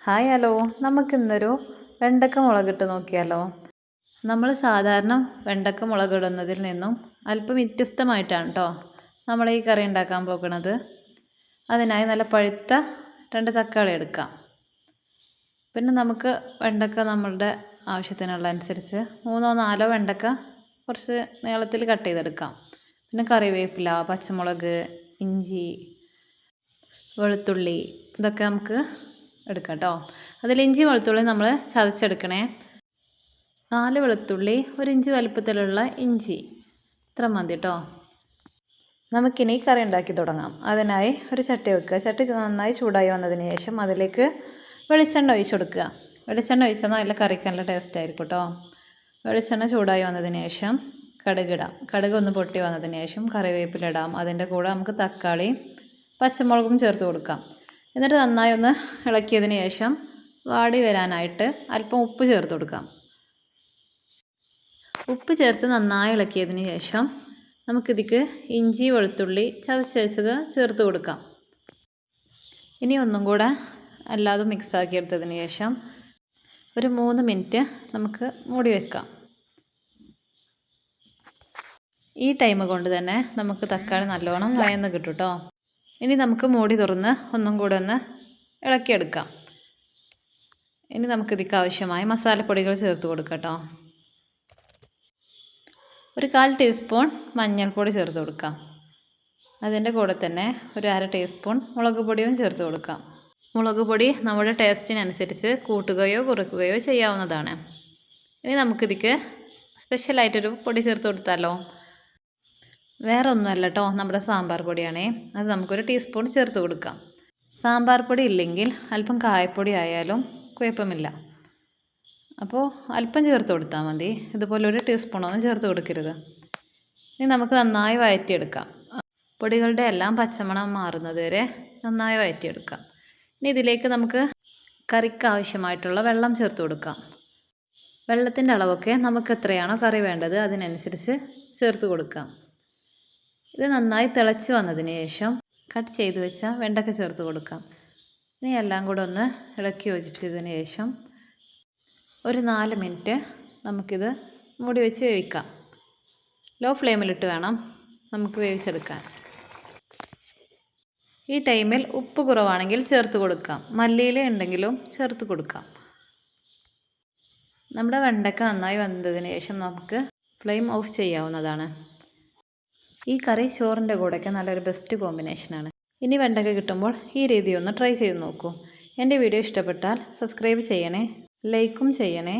Hi hello, നമുക്കിന്നൊരു വെണ്ടക്ക മുളകിട്ട് നോക്കിയാലോ. നമ്മൾ സാധാരണ വെണ്ടക്ക മുളകിടുന്നതിൽ നിന്നും അല്പം വ്യത്യസ്തമായിട്ടാണ് കേട്ടോ നമ്മൾ ഈ കറി ഉണ്ടാക്കാൻ പോകുന്നത്. അതിനായി നല്ല പഴുത്ത 2 തക്കാളി എടുക്കാം. പിന്നെ നമുക്ക് വെണ്ടക്ക നമ്മളുടെ ആവശ്യത്തിനുള്ള അനുസരിച്ച് 3-4 വെണ്ടക്ക കുറച്ച് നീളത്തിൽ കട്ട് ചെയ്തെടുക്കാം. പിന്നെ കറിവേപ്പില, പച്ചമുളക്, ഇഞ്ചി, വെളുത്തുള്ളി ഇതൊക്കെ നമുക്ക് എടുക്കാം കേട്ടോ. അതിൽ ഇഞ്ചി വെളുത്തുള്ളി നമ്മൾ ചതച്ചെടുക്കണേ. 4 വെളുത്തുള്ളി, 1 ഇഞ്ച് വലുപ്പത്തിലുള്ള ഇഞ്ചി, ഇത്ര മതി കേട്ടോ. നമുക്കിനി കറി ഉണ്ടാക്കി തുടങ്ങാം. അതിനായി ഒരു ചട്ടി വെക്കുക. ചട്ടി നന്നായി ചൂടായി വന്നതിന് ശേഷം അതിലേക്ക് വെളിച്ചെണ്ണ ഒഴിച്ച് കൊടുക്കുക. വെളിച്ചെണ്ണ ഒഴിച്ചാൽ നല്ല കറിക്ക് നല്ല ടേസ്റ്റ് ആയിരിക്കും കേട്ടോ. വെളിച്ചെണ്ണ ചൂടായി വന്നതിന് ശേഷം കടുകിടാം. കടുക് ഒന്ന് പൊട്ടി വന്നതിന് ശേഷം കറിവേപ്പില ഇടാം. അതിൻ്റെ കൂടെ നമുക്ക് തക്കാളി, പച്ചമുളകും ചേർത്ത് കൊടുക്കാം. എന്നിട്ട് നന്നായി ഒന്ന് ഇളക്കിയതിന് ശേഷം വാടി വരാനായിട്ട് അല്പം ഉപ്പ് ചേർത്ത് കൊടുക്കാം. ഉപ്പ് ചേർത്ത് നന്നായി ഇളക്കിയതിന് ശേഷം നമുക്കിതിക്ക് ഇഞ്ചി വെളുത്തുള്ളി ചതച്ചത് ചേർത്ത് കൊടുക്കാം. ഇനി ഒന്നും കൂടെ എല്ലാതും മിക്സാക്കി എടുത്തതിന് ശേഷം ഒരു 3 മിനിറ്റ് നമുക്ക് മൂടി വെക്കാം. ഈ ടൈം കൊണ്ട് തന്നെ നമുക്ക് തക്കാളി നല്ലോണം വഴന്ന് കിട്ടും കേട്ടോ. ഇനി നമുക്ക് മൂടി തുറന്ന് ഒന്നും കൂടെ ഒന്ന് ഇളക്കിയെടുക്കാം. ഇനി നമുക്കിതിക്ക് ആവശ്യമായ മസാലപ്പൊടികൾ ചേർത്ത് കൊടുക്കാം കേട്ടോ. ഒരു 1/4 ടീസ്പൂൺ മഞ്ഞൾപ്പൊടി ചേർത്ത് കൊടുക്കാം. അതിൻ്റെ കൂടെ തന്നെ ഒരു 1/2 ടീസ്പൂൺ മുളക് പൊടിയും ചേർത്ത് കൊടുക്കാം. മുളക് പൊടി നമ്മുടെ ടേസ്റ്റിനനുസരിച്ച് കൂട്ടുകയോ കുറയ്ക്കുകയോ ചെയ്യാവുന്നതാണ്. ഇനി നമുക്കിതിക്ക് സ്പെഷ്യലായിട്ടൊരു പൊടി ചേർത്ത് കൊടുത്താലോ. വേറെ ഒന്നുമല്ല കേട്ടോ, നമ്മുടെ സാമ്പാർ പൊടിയാണേ. അത് നമുക്കൊരു ടീസ്പൂൺ ചേർത്ത് കൊടുക്കാം. സാമ്പാർ പൊടി ഇല്ലെങ്കിൽ അല്പം കായപ്പൊടി ആയാലും കുഴപ്പമില്ല. അപ്പോൾ അല്പം ചേർത്ത് കൊടുത്താൽ മതി. ഇതുപോലെ ഒരു ടീസ്പൂണൊന്നും ചേർത്ത് കൊടുക്കരുത്. ഇനി നമുക്ക് നന്നായി വഴറ്റിയെടുക്കാം. പൊടികളുടെ എല്ലാം പച്ചമണം മാറുന്നത് വരെ നന്നായി വഴറ്റിയെടുക്കാം. ഇനി ഇതിലേക്ക് നമുക്ക് കറിക്ക് ആവശ്യമായിട്ടുള്ള വെള്ളം ചേർത്ത് കൊടുക്കാം. വെള്ളത്തിൻ്റെ അളവൊക്കെ നമുക്ക് എത്രയാണോ കറി വേണ്ടത് അതിനനുസരിച്ച് ചേർത്ത് കൊടുക്കാം. ഇത് നന്നായി തിളച്ച് വന്നതിന് ശേഷം കട്ട് ചെയ്ത് വെച്ച വെണ്ടക്ക ചേർത്ത് കൊടുക്കാം. ഇനി എല്ലാം കൂടെ ഒന്ന് ഇളക്കി യോജിപ്പിച്ചതിന് ശേഷം ഒരു 4 മിനിറ്റ് നമുക്കിത് മൂടി വെച്ച് വേവിക്കാം. ലോ ഫ്ലെയിമിലിട്ട് വേണം നമുക്ക് വേവിച്ചെടുക്കാൻ. ഈ ടൈമിൽ ഉപ്പ് കുറവാണെങ്കിൽ ചേർത്ത് കൊടുക്കാം. മല്ലിയില ഉണ്ടെങ്കിലും ചേർത്ത് കൊടുക്കാം. നമ്മുടെ വെണ്ടക്ക നന്നായി വന്നതിന് ശേഷം നമുക്ക് ഫ്ലെയിം ഓഫ് ചെയ്യാവുന്നതാണ്. ഈ കറി ചോറിൻ്റെ കൂടെയൊക്കെ നല്ലൊരു ബെസ്റ്റ് കോമ്പിനേഷനാണ്. ഇനി വെണ്ടക്ക കിട്ടുമ്പോൾ ഈ രീതി ഒന്ന് ട്രൈ ചെയ്ത് നോക്കൂ. എൻ്റെ വീഡിയോ ഇഷ്ടപ്പെട്ടാൽ സബ്സ്ക്രൈബ് ചെയ്യണേ, ലൈക്കും ചെയ്യണേ.